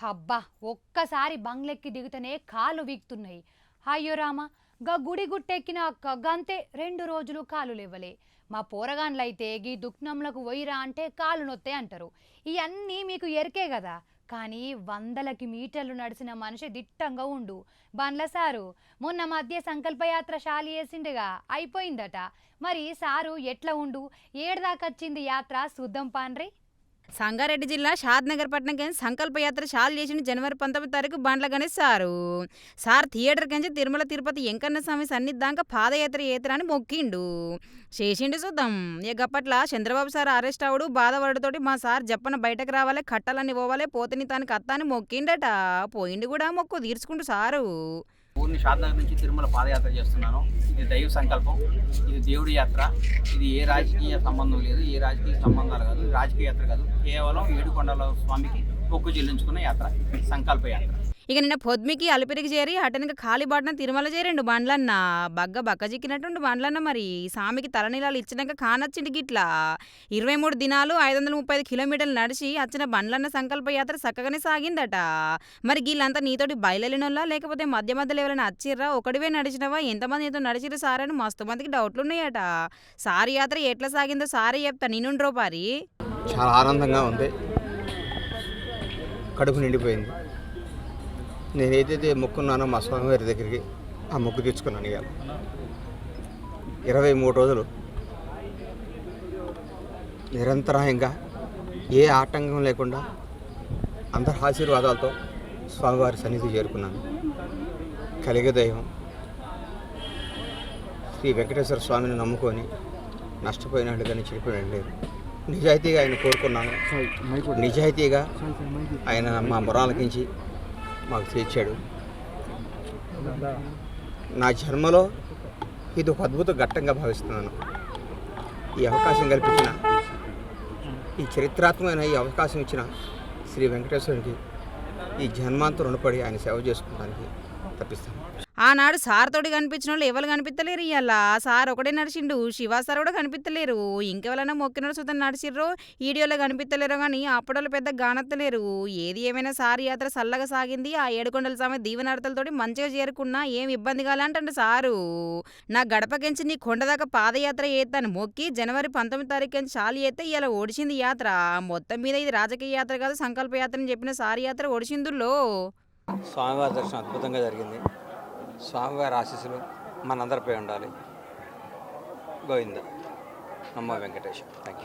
అబ్బా ఒక్కసారి బంగ్లెక్కి దిగుతనే కాళ్ళు వీక్తున్నాయి. అయ్యో రామ, గా గుడి గుట్టెక్కిన అక్క గంతే 2 రోజులు కాలు లేవలే. మా పోరగాన్లైతే గీ దుఃఖంలకు పోయిరా అంటే కాలు నొత్తే అంటారు. ఇవన్నీ మీకు ఎరికే కదా. కానీ వందలకి మీటర్లు నడిచిన మనిషి దిట్టంగా ఉండు. బండ్ల సారు మొన్న మధ్య సంకల్పయాత్ర శాలి వేసిండుగా, అయిపోయిందట. మరి సారు ఎట్లా ఉండు, ఏడదాకొచ్చింది యాత్ర చూద్దాం పాన్రి. సంగారెడ్డి జిల్లా షాద్నగర్ పట్టణంకి సంకల్పయాత్ర చాలు చేసిండు జనవరి 19 బండ్ల గణేష్ సార్ థియేటర్ కించి తిరుమల తిరుపతి వెంకన్న స్వామి సన్నిధాంక పాదయాత్ర అని మొక్కిండు చేసిండు చూద్దాం. ఇక గప్పట్ల చంద్రబాబు సార్ అరెస్ట్ అవుడు బాధపడుతోటి మా సార్ చెప్పన బయటకు రావాలి, కట్టాలని పోవాలి, పోతని తానికి అత్త అని మొక్కిండట. పోయిండు కూడా మొక్కు తీర్చుకుంటూ సారు. ఊరిని షాద్నగర్ నుంచి తిరుమల పాదయాత్ర చేస్తున్నాను. ఇది దైవ సంకల్పం, ఇది దేవుడి యాత్ర. ఇది ఏ రాజకీయ సంబంధం లేదు, ఏ రాజకీయ సంబంధాలు కాదు, రాజకీయ యాత్ర కాదు. కేవలం ఏడుకొండల స్వామికి మొక్కు చెల్లించుకున్న యాత్ర, సంకల్ప యాత్ర. ఇక నిన్న పొద్దుమికి అలిపిరికి చేరి అటనికి కాలిబాటన తిరుమల చేరిండు బండ్లన్న. బక్క చిక్కినట్టుండు బండ్లన్న. మరి సామికి తలనీలాలు ఇచ్చినాక కానొచ్చిండు గిట్లా 23 దినాలు 535 కిలోమీటర్లు నడిచి వచ్చిన బండ్లన్న సంకల్ప యాత్ర చక్కగానే సాగిందట. మరి వీళ్ళంతా నీతోటి బయలుదేరినోళ్ళా లేకపోతే మధ్యలో ఎవరైనా వచ్చిర్రా, ఒకటివే నడిచినవా, ఎంతమంది నీతో నడిచిర్రు సార్ అని మస్తు మందికి డౌట్లు ఉన్నాయట. సారి యాత్ర ఎట్లా సాగిందో సారే చెప్తా, నిన్నుండ్రో పారి. చాలా ఆనందంగా ఉంది, కడుపు నిండిపోయింది. నేను ఏదైతే మొక్కున్నానో మా స్వామివారి దగ్గరికి ఆ మొక్కు తెచ్చుకున్నాను. ఇవాళ 23 రోజులు నిరంతరాయంగా ఏ ఆటంకం లేకుండా అందరి ఆశీర్వాదాలతో స్వామివారి సన్నిధి చేరుకున్నాను. కలిగే దైవం శ్రీ వెంకటేశ్వర స్వామిని నమ్ముకొని నష్టపోయినాడు కానీ చెడిపోయినాడు లేదు. నిజాయితీగా ఆయన కోరుకున్నాను. నిజాయితీగా ఆయన మా మొరాలకించి మాకు తీర్చాడు. నా జన్మలో ఇది ఒక అద్భుత ఘట్టంగా భావిస్తున్నాను. ఈ అవకాశం కల్పించిన, ఈ చరిత్రాత్మకమైన ఈ అవకాశం ఇచ్చిన శ్రీ వెంకటేశ్వరునికి ఈ జన్మాంతం రుణపడి ఆయన సేవ చేసుకోవడానికి తప్పిస్తాను. ఆనాడు సార్ తోటి కనిపించిన వాళ్ళు ఎవరు కనిపించలేరు. ఇవాళ సార్ ఒకటే నడిచిండు, శివ సార్ కూడా కనిపించలేరు. ఇంకెవరైనా మొక్కిన సుతం నడిచిర్రో వీడియోలో కనిపించలేరు కానీ అప్పట్లో పెద్ద గానత్తలేరు. ఏది ఏమైనా సార్ యాత్ర చల్లగా సాగింది. ఆ ఏడుకొండల స్వామి దీవెనార్తలతోటి మంచిగా చేరుకున్నా ఏం ఇబ్బంది కాలంటే సారు. నా గడపకించి నీ కొండదాకా పాదయాత్ర చేస్తాను మొక్కి జనవరి 19 చాలు చేస్తే ఇలా ఓడిచింది యాత్ర. మొత్తం మీద ఇది రాజకీయ యాత్ర కాదు, సంకల్ప యాత్ర అని చెప్పిన సార్ యాత్ర ఓడిచిందుల్లో. స్వామివారి దర్శనం అద్భుతంగా జరిగింది. స్వామివారి ఆశీస్సులు మనందరిపై ఉండాలి. గోవింద నమో వెంకటేశ్వర. Thank you.